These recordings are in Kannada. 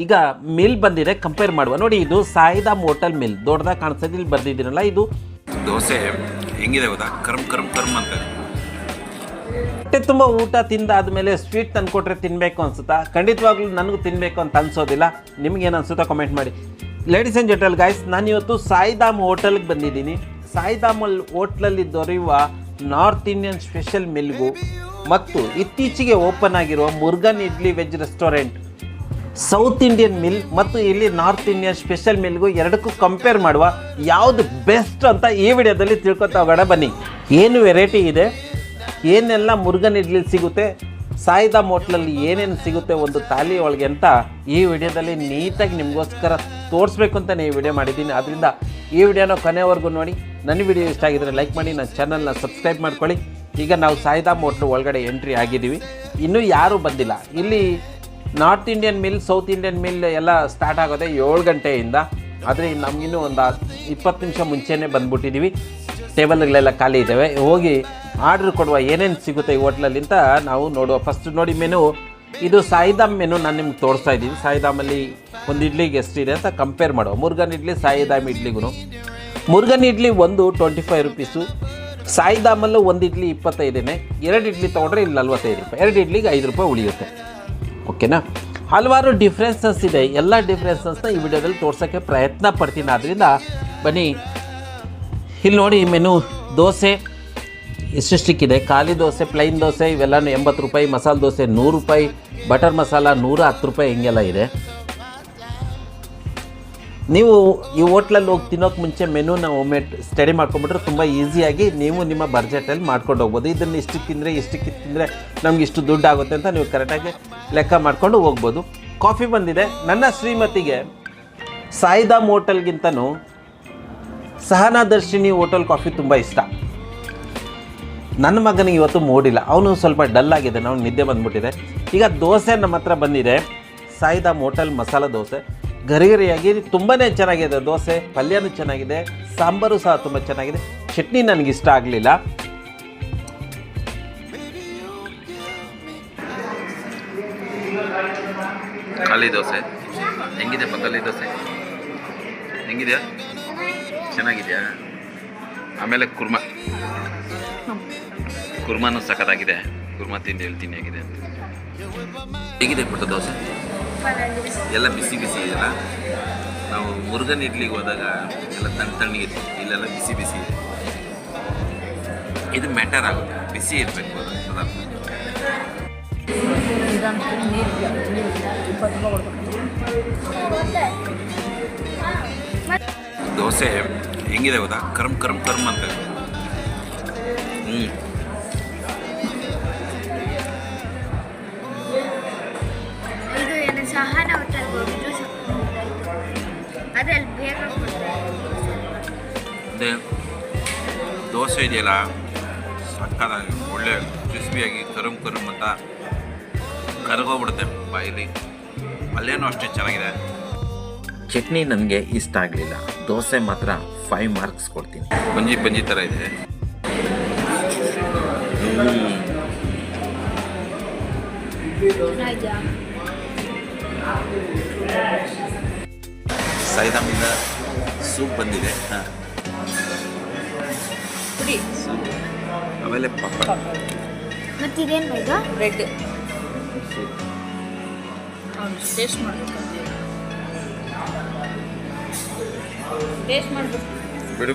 ಈಗ ಮಿಲ್ ಬಂದಿದೆ, ಕಂಪೇರ್ ಮಾಡುವ. ನೋಡಿ, ಇದು ಸಾಯಿಧಾಮ್ ಹೋಟೆಲ್ ಮಿಲ್ ದೊಡ್ಡದಾಗಿ ಕಾಣಿಸ್ತದೆ, ಇಲ್ಲಿ ಬರ್ದಿದ್ದೀನಲ್ಲ. ಇದು ದೋಸೆ ಹೆಂಗಿದೆ ಗೊತ್ತಾ, ಕರ್ಮ್ ಕರ್ಮ್ ಕರ್ಮ್ ಅಂತ. ಹೊಟ್ಟೆ ತುಂಬ ಊಟ ತಿಂದಾದ್ಮೇಲೆ ಸ್ವೀಟ್ ತಂದುಕೊಟ್ರೆ ತಿನ್ನಬೇಕು ಅನ್ಸುತ್ತಾ? ಖಂಡಿತವಾಗ್ಲೂ ನನಗೂ ತಿನ್ನಬೇಕು ಅಂತ ಅನ್ಸೋದಿಲ್ಲ. ನಿಮ್ಗೇನು ಅನ್ಸುತ್ತಾ ಕಾಮೆಂಟ್ ಮಾಡಿ. ಲೇಡೀಸ್ ಆ್ಯಂಡ್ ಜೆಂಟಲ್ ಗೈಸ್, ನಾನು ಇವತ್ತು ಸಾಯಿಧಾಮ್ ಹೋಟೆಲ್ಗೆ ಬಂದಿದ್ದೀನಿ. ಸಾಯಿಧಾಮ್ ಹೋಟ್ಲಲ್ಲಿ ದೊರೆಯುವ ನಾರ್ತ್ ಇಂಡಿಯನ್ ಸ್ಪೆಷಲ್ ಮಿಲ್ಗೂ ಮತ್ತು ಇತ್ತೀಚೆಗೆ ಓಪನ್ ಆಗಿರುವ Murugan idli veg restaurant, south Indian mill ಮತ್ತು ಇಲ್ಲಿ ನಾರ್ತ್ ಇಂಡಿಯನ್ ಸ್ಪೆಷಲ್ ಮಿಲ್ಗೂ ಎರಡಕ್ಕೂ ಕಂಪೇರ್ ಮಾಡುವ, ಯಾವುದು ಬೆಸ್ಟ್ ಅಂತ ಈ ವಿಡಿಯೋದಲ್ಲಿ ತಿಳ್ಕೊತಾ ಹೋಗೋಣ ಬನ್ನಿ. ಏನು ವೆರೈಟಿ ಇದೆ, ಏನೆಲ್ಲ ಮುರುಗನ್ ಇಡ್ಲಿ ಸಿಗುತ್ತೆ, ಸಾಯಿಧಾಮ್ ಹೋಟ್ಲಲ್ಲಿ ಏನೇನು ಸಿಗುತ್ತೆ ಒಂದು ಥಾಲಿ ಒಳಗೆ ಅಂತ ಈ ವಿಡಿಯೋದಲ್ಲಿ ನೀಟಾಗಿ ನಿಮಗೋಸ್ಕರ ತೋರಿಸ್ಬೇಕು ಅಂತ ಈ ವಿಡಿಯೋ ಮಾಡಿದ್ದೀನಿ. ಆದ್ದರಿಂದ ಈ ವಿಡಿಯೋನ ಕೊನೆವರೆಗೂ ನೋಡಿ. ನನ್ನ ವಿಡಿಯೋ ಇಷ್ಟ ಆಗಿದ್ರೆ ಲೈಕ್ ಮಾಡಿ, ನನ್ನ ಚಾನಲ್ನ ಸಬ್ಸ್ಕ್ರೈಬ್ ಮಾಡ್ಕೊಳ್ಳಿ. ಈಗ ನಾವು ಸಾಯಿಧಾಮ್ ಹೋಟ್ಲು ಒಳಗಡೆ ಎಂಟ್ರಿ ಆಗಿದ್ದೀವಿ. ಇನ್ನೂ ಯಾರೂ ಬಂದಿಲ್ಲ. ಇಲ್ಲಿ north Indian mill, south Indian mill ಎಲ್ಲ ಸ್ಟಾರ್ಟ್ ಆಗೋದೆ 7 ಗಂಟೆಯಿಂದ. ಆದರೆ ನಮಗಿನ್ನೂ ಒಂದು 20 ನಿಮಿಷ ಮುಂಚೆನೇ ಬಂದುಬಿಟ್ಟಿದ್ದೀವಿ. ಟೇಬಲ್ಗಳೆಲ್ಲ ಖಾಲಿ ಇದ್ದಾವೆ. ಹೋಗಿ ಆರ್ಡ್ರ್ ಕೊಡುವ, ಏನೇನು ಸಿಗುತ್ತೆ ಈ ಹೋಟ್ಲಲ್ಲಿ ಅಂತ ನಾವು ನೋಡುವ. ಫಸ್ಟ್ ನೋಡಿ ಮೆನು, ಇದು ಸಾಯಿಧಾಮ್ ಮೆನು ನಾನು ನಿಮ್ಗೆ ತೋರಿಸ್ತಾ ಇದ್ದೀನಿ. ಸಾಯಿಧಾಮಲ್ಲಿ ಒಂದು ಇಡ್ಲಿಗೆ ಎಷ್ಟಿದೆ ಅಂತ ಕಂಪೇರ್ ಮಾಡುವ. ಮುರುಗನ್ ಇಡ್ಲಿ, ಸಾಯಿಧಾಮ್ ಇಡ್ಲಿಗೂ. ಮುರುಗನ್ ಇಡ್ಲಿ ಒಂದು 25 ರುಪೀಸು, ಸಾಯಿಧಾಮಲ್ಲೂ ಒಂದು ಇಡ್ಲಿ 25. 2 ಇಡ್ಲಿ ತೊಗೊಂಡ್ರೆ ಇಲ್ಲಿ 45 ರೂಪಾಯಿ. 2 ಇಡ್ಲಿಗೆ 5 ರೂಪಾಯಿ ಉಳಿಯುತ್ತೆ. ಓಕೆನಾ? ಹಲವಾರು ಡಿಫ್ರೆನ್ಸಸ್ ಇದೆ. ಎಲ್ಲ ಡಿಫ್ರೆನ್ಸಸ್ನ ಈ ವಿಡಿಯೋದಲ್ಲಿ ತೋರ್ಸೋಕ್ಕೆ ಪ್ರಯತ್ನ ಪಡ್ತೀನಿ. ಆದ್ದರಿಂದ ಬನ್ನಿ, ಇಲ್ಲಿ ನೋಡಿ ಮೆನು. ದೋಸೆ ಎಷ್ಟೆಷ್ಟಿಕ್ಕಿದೆ, ಖಾಲಿ ದೋಸೆ, ಪ್ಲೈನ್ ದೋಸೆ ಇವೆಲ್ಲನೂ 80 ರೂಪಾಯಿ, ಮಸಾಲೆ ದೋಸೆ 100 ರೂಪಾಯಿ, ಬಟರ್ ಮಸಾಲ 110 ರೂಪಾಯಿ, ಹಿಂಗೆಲ್ಲ ಇದೆ. ನೀವು ಈ ಹೋಟ್ಲಲ್ಲಿ ಹೋಗಿ ತಿನ್ನೋಕ್ಕೆ ಮುಂಚೆ ಮೆನುನ ಒಮ್ಮೆ ಸ್ಟಡಿ ಮಾಡ್ಕೊಂಬಿಟ್ರೆ ತುಂಬ ಈಸಿಯಾಗಿ ನೀವು ನಿಮ್ಮ ಬಜೆಟಲ್ಲಿ ಮಾಡ್ಕೊಂಡು ಹೋಗ್ಬೋದು. ಇದನ್ನು ಇಷ್ಟಕ್ಕೆ ತಿಂದರೆ ನಮ್ಗೆ ಇಷ್ಟು ದುಡ್ಡು ಆಗುತ್ತೆ ಅಂತ ನೀವು ಕರೆಕ್ಟಾಗಿ ಲೆಕ್ಕ ಮಾಡ್ಕೊಂಡು ಹೋಗ್ಬೋದು. ಕಾಫಿ ಬಂದಿದೆ. ನನ್ನ ಶ್ರೀಮತಿಗೆ ಸಾಯಿಧಾಮ್ ಹೋಟೆಲ್ಗಿಂತನೂ ಸಹನಾದರ್ಶಿನಿ ಹೋಟೆಲ್ ಕಾಫಿ ತುಂಬ ಇಷ್ಟ. ನನ್ನ ಮಗನಿಗೆ ಇವತ್ತು ಮೂಡಿಲ್ಲ, ಅವನು ಸ್ವಲ್ಪ ಡಲ್ ಆಗಿದೆ, ನಾವು ನಿದ್ದೆ ಬಂದ್ಬಿಟ್ಟಿದೆ. ಈಗ ದೋಸೆ ನಮ್ಮ ಹತ್ರ ಬಂದಿದೆ. ಸಾಯಿಧಾಮ್ ಹೋಟೆಲ್ ಮಸಾಲ ದೋಸೆ ಗರಿಗರಿಯಾಗಿ ತುಂಬಾ ಚೆನ್ನಾಗಿದೆ. ದೋಸೆ ಪಲ್ಯನೂ ಚೆನ್ನಾಗಿದೆ, ಸಾಂಬಾರು ಸಹ ತುಂಬ ಚೆನ್ನಾಗಿದೆ. ಚಟ್ನಿ ನನಗಿಷ್ಟ ಆಗಲಿಲ್ಲ. ಖಾಲಿ ದೋಸೆ ಹೆಂಗಿದೆ? ಖಾಲಿ ದೋಸೆ ಹೆಂಗಿದೆಯಾ? ಚೆನ್ನಾಗಿದೆಯಾ? ಆಮೇಲೆ ಕುರ್ಮಾನು ಸಖತ್ತಾಗಿದೆ. ಕುರ್ಮಾ ತಿಂದು ಹೇಳ್ತೀನಿ ಹೇಗಿದೆ ಅಂತ. ಹೇಗಿದೆ ಪುಟ್ಟ ದೋಸೆ? ಎಲ್ಲ ಬಿಸಿ ಬಿಸಿ ಇದೆಯಲ್ಲ. ನಾವು ಮುರುಗನ್ ಇಡ್ಲಿಗೆ ಹೋದಾಗ ಎಲ್ಲ ತಣ್ಣಗಿತ್ತು, ಇಲ್ಲೆಲ್ಲ ಬಿಸಿ ಬಿಸಿ ಇದೆ. ಇದು ಮ್ಯಾಟರ್ ಆಗುತ್ತೆ, ಬಿಸಿ ಇರಬೇಕು ಪದಾರ್ಥ. ದೋಸೆ ಹೆಂಗಿದೆ ಗೊತ್ತಾ, ಕರ್ಮ್ ಕರ್ಮ್ ಕರ್ಮ್ ಅಂತ. ದೋಸೆ ಇದೆಯಲ್ಲ ಸಕ್ಕತ್ತಾಗಿ ಒಳ್ಳೆ ಕ್ರಿಸ್ಪಿಯಾಗಿ ಕರಮ್ ಕರಮ್ ಅಂತ ಕರಗೋಗ್ಬಿಡುತ್ತೆ ಬಾಯಲ್ಲಿ. ಪಲ್ಯನೂ ಅಷ್ಟೇ ಚೆನ್ನಾಗಿದೆ. ಚಟ್ನಿ ನನಗೆ ಇಷ್ಟ ಆಗಲಿಲ್ಲ. ದೋಸೆ ಮಾತ್ರ 5 ಮಾರ್ಕ್ಸ್ ಕೊಡ್ತೀನಿ. ಬಂಜಿ ಥರ ಇದೆ. ಸಾಯಿಧಾಮಿಂದ ಸೂಪ್ ಬಂದಿದೆ. ಸೂಪ್ ಆಮೇಲೆ ಪಾಪಡ್. ಮತ್ತಿದೇನು ಈಗ? ಬ್ರೆಡ್ ಟೇಸ್ಟ್ ಮಾಡಬೇಕು.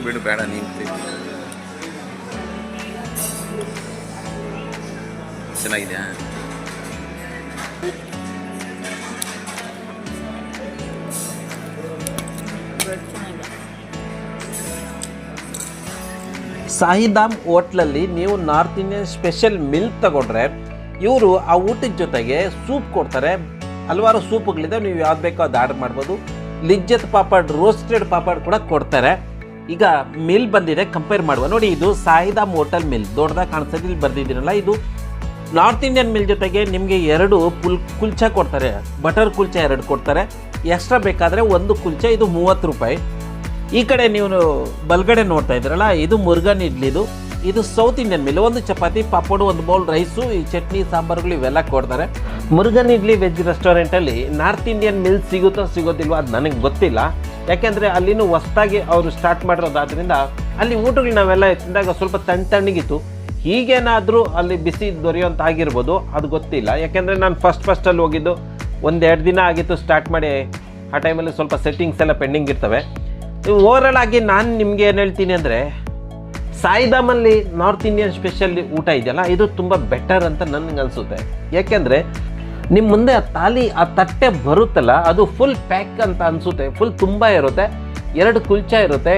ಬಿಡು ಬೇಡ, ನೀನು ಚೆನ್ನಾಗಿದೆಯಾ? ಸಾಯಿಧಾಮ್ ಹೋಟ್ಲಲ್ಲಿ ನೀವು ನಾರ್ತ್ ಇಂಡಿಯನ್ ಸ್ಪೆಷಲ್ ಮಿಲ್ ತಗೊಂಡ್ರೆ ಇವರು ಆ ಊಟದ ಜೊತೆಗೆ ಸೂಪ್ ಕೊಡ್ತಾರೆ. ಹಲವಾರು ಸೂಪ್ಗಳಿದೆ, ನೀವು ಯಾವ್ದು ಬೇಕೋ ಅದು ಆರ್ಡರ್ ಮಾಡ್ಬೋದು. ಲಿಜ್ಜತ್ ಪಾಪಡ್, ರೋಸ್ಟೆಡ್ ಪಾಪಡ್ ಕೂಡ ಕೊಡ್ತಾರೆ. ಈಗ ಮಿಲ್ ಬಂದಿದೆ, ಕಂಪೇರ್ ಮಾಡುವ. ನೋಡಿ, ಇದು ಸಾಯಿಧಾಮ್ ಹೋಟೆಲ್ ಮಿಲ್ ದೊಡ್ಡದಾಗಿ ಕಾಣಿಸ್ತದೆ, ಇಲ್ಲಿ ಬರ್ದಿದ್ದೀನಲ್ಲ. ಇದು ನಾರ್ತ್ ಇಂಡಿಯನ್ ಮಿಲ್ ಜೊತೆಗೆ ನಿಮಗೆ 2 ಕುಲ್ಚಾ ಕೊಡ್ತಾರೆ. ಬಟರ್ ಕುಲ್ಚಾ 2 ಕೊಡ್ತಾರೆ. ಎಕ್ಸ್ಟ್ರಾ ಬೇಕಾದರೆ 1 ಕುಲ್ಚಾ, ಇದು 30 ರೂಪಾಯಿ. ಈ ಕಡೆ ನೀವು ಬಲ್ಗಡೆ ನೋಡ್ತಾ ಇದ್ದೀರಲ್ಲ, ಇದು ಮುರುಗನ್ ಇಡ್ಲಿದು ಇದು ಸೌತ್ ಇಂಡಿಯನ್ ಮೇಲೆ ಒಂದು ಚಪಾತಿ ಪಾಪಡು ಒಂದು ಬೌಲ್ ರೈಸು ಈ ಚಟ್ನಿ ಸಾಂಬಾರುಗಳು ಇವೆಲ್ಲ ಕೊಡ್ತಾರೆ. ಮುರುಗನ್ ಇಡ್ಲಿ ವೆಜ್ ರೆಸ್ಟೋರೆಂಟಲ್ಲಿ ನಾರ್ತ್ ಇಂಡಿಯನ್ ಮೀಲ್ ಸಿಗುತ್ತೋ ಸಿಗೋದಿಲ್ವೋ ಅದು ನನಗೆ ಗೊತ್ತಿಲ್ಲ. ಯಾಕೆಂದರೆ ಅಲ್ಲಿನೂ ಹೊಸ್ದಾಗಿ ಅವರು ಸ್ಟಾರ್ಟ್ ಮಾಡಿರೋದಾದ್ರಿಂದ ಅಲ್ಲಿ ಊಟಗಳು ನಾವೆಲ್ಲ ತಿಂದಾಗ ಸ್ವಲ್ಪ ತಣ್ಣಗಿತ್ತು. ಹೀಗೇನಾದರೂ ಅಲ್ಲಿ ಬಿಸಿ ದೊರೆಯುವಂತ ಆಗಿರ್ಬೋದು, ಅದು ಗೊತ್ತಿಲ್ಲ. ಯಾಕೆಂದರೆ ನಾನು ಫಸ್ಟಲ್ಲಿ ಹೋಗಿದ್ದು 1-2 ದಿನ ಆಗಿತ್ತು ಸ್ಟಾರ್ಟ್ ಮಾಡಿ. ಆ ಟೈಮಲ್ಲಿ ಸ್ವಲ್ಪ ಸೆಟ್ಟಿಂಗ್ಸ್ ಎಲ್ಲ ಪೆಂಡಿಂಗ್ ಇರ್ತವೆ. ಓವರಾಲ್ ಆಗಿ ನಾನು ನಿಮಗೆ ಏನು ಹೇಳ್ತೀನಿ ಅಂದರೆ, ಸಾಯಿಧಾಮಲ್ಲಿ ನಾರ್ತ್ ಇಂಡಿಯನ್ ಸ್ಪೆಷಲ್ ಊಟ ಇದೆಯಲ್ಲ, ಇದು ತುಂಬ ಬೆಟರ್ ಅಂತ ನನಗೆ ಅನಿಸುತ್ತೆ. ಯಾಕೆಂದರೆ ನಿಮ್ಮ ಮುಂದೆ ಆ ತಟ್ಟೆ ಬರುತ್ತಲ್ಲ, ಅದು ಫುಲ್ ಪ್ಯಾಕ್ ಅಂತ ಅನಿಸುತ್ತೆ. ಫುಲ್ ತುಂಬ ಇರುತ್ತೆ. 2 ಕುಲ್ಚಾ ಇರುತ್ತೆ.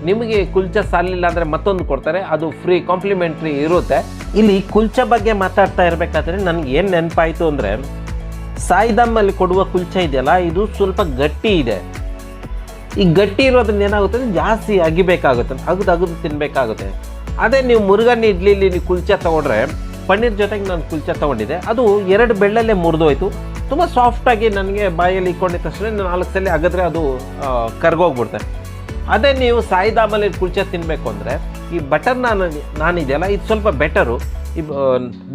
ನಿಮಗೆ ಕುಲ್ಚಾ ಸಾಲಿಲ್ಲ ಅಂದರೆ ಮತ್ತೊಂದು ಕೊಡ್ತಾರೆ, ಅದು ಫ್ರೀ ಕಾಂಪ್ಲಿಮೆಂಟ್ರಿ ಇರುತ್ತೆ. ಇಲ್ಲಿ ಕುಲ್ಚಾ ಬಗ್ಗೆ ಮಾತಾಡ್ತಾ ಇರಬೇಕಾದ್ರೆ ನನಗೆ ಏನು ನೆನಪಾಯಿತು ಅಂದರೆ, ಸಾಯಿಧಾಮಲ್ಲಿ ಕೊಡುವ ಕುಲ್ಚಾ ಇದೆಯಲ್ಲ, ಇದು ಸ್ವಲ್ಪ ಗಟ್ಟಿ ಇದೆ. ಈ ಗಟ್ಟಿ ಇರೋದ್ರಿಂದ ಏನಾಗುತ್ತೆ ಅಂದರೆ ಜಾಸ್ತಿ ಅಗಿಬೇಕಾಗುತ್ತೆ, ಅಗದು ತಿನ್ನಬೇಕಾಗುತ್ತೆ. ಅದೇ ನೀವು ಮುರುಗನ್ ಇಡ್ಲಿಲಿ ನೀವು ಕುಲ್ಚಾ ತೊಗೊಂಡ್ರೆ, ಪನ್ನೀರ್ ಜೊತೆಗೆ ನಾನು ಕುಲ್ಚಾ ತೊಗೊಂಡಿದ್ದೆ, ಅದು 2 ಬೆಳ್ಳಲ್ಲೇ ಮುರಿದೋಯ್ತು. ತುಂಬ ಸಾಫ್ಟಾಗಿ ನನಗೆ ಬಾಯಲ್ಲಿ ಇಟ್ಕೊಂಡಿದ್ದ ತಕ್ಷಣ 4 ಸಲ ಅಗದ್ರೆ ಅದು ಕರ್ಗೋಗ್ಬಿಡ್ತೆ. ಅದೇ ನೀವು ಸಾಯಿಧಾಮಲ್ಲಿ ಕುಲ್ಚಾ ತಿನ್ನಬೇಕು ಅಂದರೆ ಈ ಬಟರ್ ನಾನಿದೆಯಲ್ಲ, ಇದು ಸ್ವಲ್ಪ ಬೆಟರು. ಈ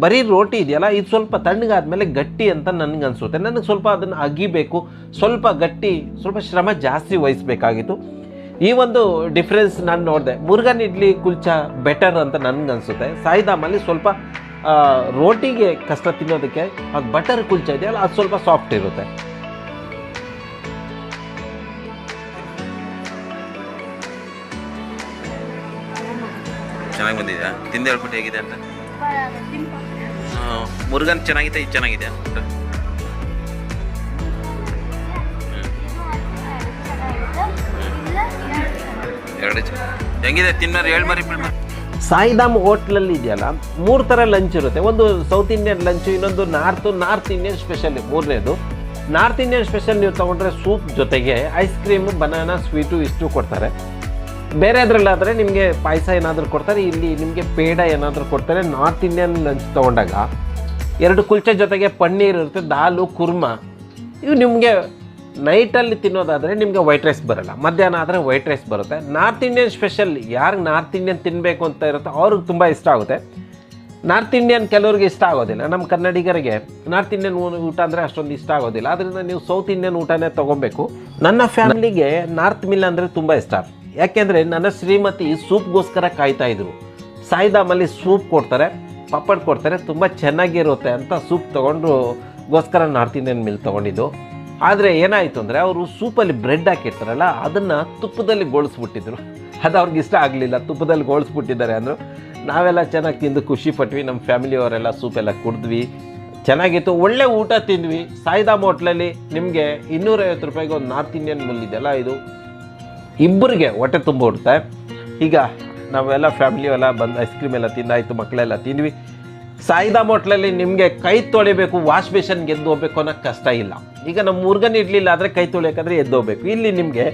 ಬರೀ ರೋಟಿ ಇದೆಯಲ್ಲ, ಇದು ಸ್ವಲ್ಪ ತಣ್ಣಗಾದ್ಮೇಲೆ ಗಟ್ಟಿ ಅಂತ ನನಗೆ ಅನಿಸುತ್ತೆ. ನನಗೆ ಸ್ವಲ್ಪ ಅದನ್ನು ಅಗಿಬೇಕು, ಸ್ವಲ್ಪ ಗಟ್ಟಿ, ಸ್ವಲ್ಪ ಶ್ರಮ ಜಾಸ್ತಿ ವಹಿಸಬೇಕಾಗಿತ್ತು. ಈ ಒಂದು ಡಿಫ್ರೆನ್ಸ್ ನಾನು ನೋಡಿದೆ. ಮುರುಗನ್ ಇಡ್ಲಿ ಕುಲ್ಚಾ ಬೆಟರ್ ಅಂತ ನನಗೆ ಅನಿಸುತ್ತೆ. ಸಾಯಿಧಾಮಲ್ಲಿ ಸ್ವಲ್ಪ ರೋಟಿಗೆ ಕಷ್ಟ ತಿನ್ನೋದಕ್ಕೆ, ಅದು ಬಟರ್ ಕುಲ್ಚಾ ಇದೆಯಲ್ಲ ಅದು ಸ್ವಲ್ಪ ಸಾಫ್ಟ್ ಇರುತ್ತೆ. ಚೆನ್ನಾಗಿ ಬಂದಿದೆ. ತಿಂದು ಹೇಳ್ಬಿಟ್ಟು ಹೇಗಿದೆ ಅಂತ. ಮುರುಗನ್ ಚೆನ್ನಾಗಿದೆ, ಇದು ಚೆನ್ನಾಗಿದೆ ಊಟ. ಎರಡು ಹೆಂಗಿದೆ ತಿನ್ನೋರು ಹೇಳಿ ಮರಿ ಬಿಡ್ಮ. ಸಾಯಿಧಾಮ್ ಹೋಟ್ಲಲ್ಲಿ ಇದೆಯಲ್ಲ, 3 ಥರ ಲಂಚ್ ಇರುತ್ತೆ. ಒಂದು ಸೌತ್ ಇಂಡಿಯನ್ ಲಂಚು, ಇನ್ನೊಂದು ನಾರ್ತ್ ಇಂಡಿಯನ್ ಸ್ಪೆಷಲ್. ಮೂರನೇದು ನಾರ್ತ್ ಇಂಡಿಯನ್ ಸ್ಪೆಷಲ್ ನೀವು ತೊಗೊಂಡ್ರೆ ಸೂಪ್ ಜೊತೆಗೆ ಐಸ್ ಕ್ರೀಮು, ಬನಾನಾ, ಸ್ವೀಟು ಇಷ್ಟು ಕೊಡ್ತಾರೆ. ಬೇರೆ ಅದರಲ್ಲಾದರೆ ನಿಮಗೆ ಪಾಯಸ ಏನಾದರೂ ಕೊಡ್ತಾರೆ. ಇಲ್ಲಿ ನಿಮಗೆ ಪೇಡ ಏನಾದರೂ ಕೊಡ್ತಾರೆ. ನಾರ್ತ್ ಇಂಡಿಯನ್ ಲಂಚ್ ತೊಗೊಂಡಾಗ 2 ಕುಲ್ಚೆ ಜೊತೆಗೆ ಪನ್ನೀರ್ ಇರುತ್ತೆ, ದಾಲು, ಕುರ್ಮಾ. ಇವು ನಿಮಗೆ ನೈಟಲ್ಲಿ ತಿನ್ನೋದಾದರೆ ನಿಮಗೆ ವೈಟ್ ರೈಸ್ ಬರೋಲ್ಲ, ಮಧ್ಯಾಹ್ನ ಆದರೆ ವೈಟ್ ರೈಸ್ ಬರುತ್ತೆ. ನಾರ್ತ್ ಇಂಡಿಯನ್ ಸ್ಪೆಷಲ್ ಯಾರಿಗೆ ನಾರ್ತ್ ಇಂಡಿಯನ್ ತಿನ್ನಬೇಕು ಅಂತ ಇರುತ್ತೋ ಅವ್ರಿಗೆ ತುಂಬ ಇಷ್ಟ ಆಗುತ್ತೆ. ನಾರ್ತ್ ಇಂಡಿಯನ್ ಕೆಲವ್ರಿಗೆ ಇಷ್ಟ ಆಗೋದಿಲ್ಲ. ನಮ್ಮ ಕನ್ನಡಿಗರಿಗೆ ನಾರ್ತ್ ಇಂಡಿಯನ್ ಊಟ ಅಂದರೆ ಅಷ್ಟೊಂದು ಇಷ್ಟ ಆಗೋದಿಲ್ಲ. ಅದರಿಂದ ನೀವು ಸೌತ್ ಇಂಡಿಯನ್ ಊಟನೇ ತೊಗೊಬೇಕು. ನನ್ನ ಫ್ಯಾಮಿಲಿಗೆ ನಾರ್ತ್ ಮಿಲ್ ಅಂದರೆ ತುಂಬ ಇಷ್ಟ. ಯಾಕೆಂದರೆ ನನ್ನ ಶ್ರೀಮತಿ ಸೂಪ್ಗೋಸ್ಕರ ಕಾಯ್ತಾ ಇದ್ರು. ಸಾಯಿಧಾಮಲ್ಲಿ ಸೂಪ್ ಕೊಡ್ತಾರೆ, ಪಾಪಡ್ ಕೊಡ್ತಾರೆ, ತುಂಬ ಚೆನ್ನಾಗಿರುತ್ತೆ ಅಂತ ಸೂಪ್ ತೊಗೊಂಡುಗೋಸ್ಕರ ನಾರ್ತ್ ಇಂಡಿಯನ್ ಮಿಲ್ ತೊಗೊಂಡಿದ್ದು. ಆದರೆ ಏನಾಯಿತು ಅಂದರೆ, ಅವರು ಸೂಪಲ್ಲಿ ಬ್ರೆಡ್ ಹಾಕಿರ್ತಾರಲ್ಲ, ಅದನ್ನು ತುಪ್ಪದಲ್ಲಿ ಗೋಳಿಸ್ಬಿಟ್ಟಿದ್ರು. ಅದು ಅವ್ರಿಗೆ ಇಷ್ಟ ಆಗಲಿಲ್ಲ. ತುಪ್ಪದಲ್ಲಿ ಗೋಳಿಸ್ಬಿಟ್ಟಿದ್ದಾರೆ ಅಂದರು. ನಾವೆಲ್ಲ ಚೆನ್ನಾಗಿ ತಿಂದು ಖುಷಿ ಪಟ್ವಿ. ನಮ್ಮ ಫ್ಯಾಮಿಲಿಯವರೆಲ್ಲ ಸೂಪೆಲ್ಲ ಕುಡಿದ್ವಿ, ಚೆನ್ನಾಗಿತ್ತು, ಒಳ್ಳೆ ಊಟ ತಿಂದ್ವಿ. ಸಾಯಿಧಾಮ್ ಹೋಟ್ಲಲ್ಲಿ ನಿಮಗೆ 250 ರೂಪಾಯಿಗೆ ಒಂದು ನಾರ್ತ್ ಇಂಡಿಯನ್ ಮಿಲ್ ಇದೆಯಲ್ಲ, ಇದು ಇಬ್ಬರಿಗೆ ಹೊಟ್ಟೆ ತುಂಬ ಬಿಡುತ್ತೆ. ಈಗ ನಾವೆಲ್ಲ ಫ್ಯಾಮಿಲಿಯೆಲ್ಲ ಬಂದು ಐಸ್ ಕ್ರೀಮ್ ಎಲ್ಲ ತಿಂದಾಯಿತು, ಮಕ್ಕಳೆಲ್ಲ ತಿಂದ್ವಿ. ಸಾಯಿಧಾಮ್ ಹೋಟ್ಲಲ್ಲಿ ನಿಮಗೆ ಕೈ ತೊಳಿಬೇಕು, ವಾಶ್ ಬೇಷನ್ಗೆ ಎದ್ದು ಹೋಗ್ಬೇಕು ಅನ್ನೋ ಕಷ್ಟ ಇಲ್ಲ. ಈಗ ನಮ್ಮ ಮುರುಗನ್ ಇಡ್ಲಿಲ್ಲ ಆದರೆ ಕೈ ತೊಳಿಯೋಕ್ಕಾದ್ರೆ ಎದ್ದು ಹೋಗ್ಬೇಕು. ಇಲ್ಲಿ ನಿಮಗೆ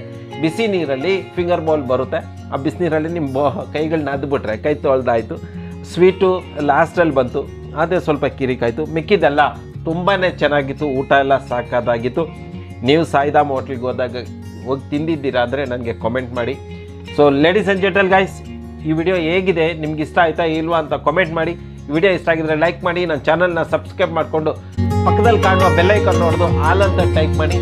ಬಿಸಿ ನೀರಲ್ಲಿ ಫಿಂಗರ್ ಬೌಲ್ ಬರುತ್ತೆ. ಆ ಬಿಸಿನೀರಲ್ಲಿ ನಿಮ್ಮ ಕೈಗಳನ್ನ ಅದ್ಬಿಟ್ರೆ ಕೈ ತೊಳೆದಾಯಿತು. ಸ್ವೀಟು ಲಾಸ್ಟಲ್ಲಿ ಬಂತು, ಅದೇ ಸ್ವಲ್ಪ ಕಿರಿಕಾಯಿತು. ಮಿಕ್ಕಿದೆಲ್ಲ ತುಂಬಾ ಚೆನ್ನಾಗಿತ್ತು. ಊಟ ಎಲ್ಲ ಸಾಕಾದಾಗಿತ್ತು. ನೀವು ಸಾಯಿಧಾಮ್ ಹೋಟ್ಲಿಗೆ ಹೋಗಿ ತಿಂದಿದ್ದೀರಾ ಅಂದರೆ ನನಗೆ ಕಾಮೆಂಟ್ ಮಾಡಿ. So ladies and gentle guys, ಈ ವಿಡಿಯೋ ಹೇಗಿದೆ, ನಿಮ್ಗೆ ಇಷ್ಟ ಆಯಿತಾ ಇಲ್ವಾ ಅಂತ ಕಾಮೆಂಟ್ ಮಾಡಿ. ಈ ವಿಡಿಯೋ ಇಷ್ಟ ಆಗಿದ್ರೆ ಲೈಕ್ ಮಾಡಿ, ನನ್ನ ಚಾನಲ್ನ ಸಬ್ಸ್ಕ್ರೈಬ್ ಮಾಡಿಕೊಂಡು ಪಕ್ಕದಲ್ಲಿ ಕಾಣುವ ಬೆಲ್ ಐಕಾನ್ ನೋಡೋದು ಆಲ್ ಅಂತ ಟೈಪ್ ಮಾಡಿ.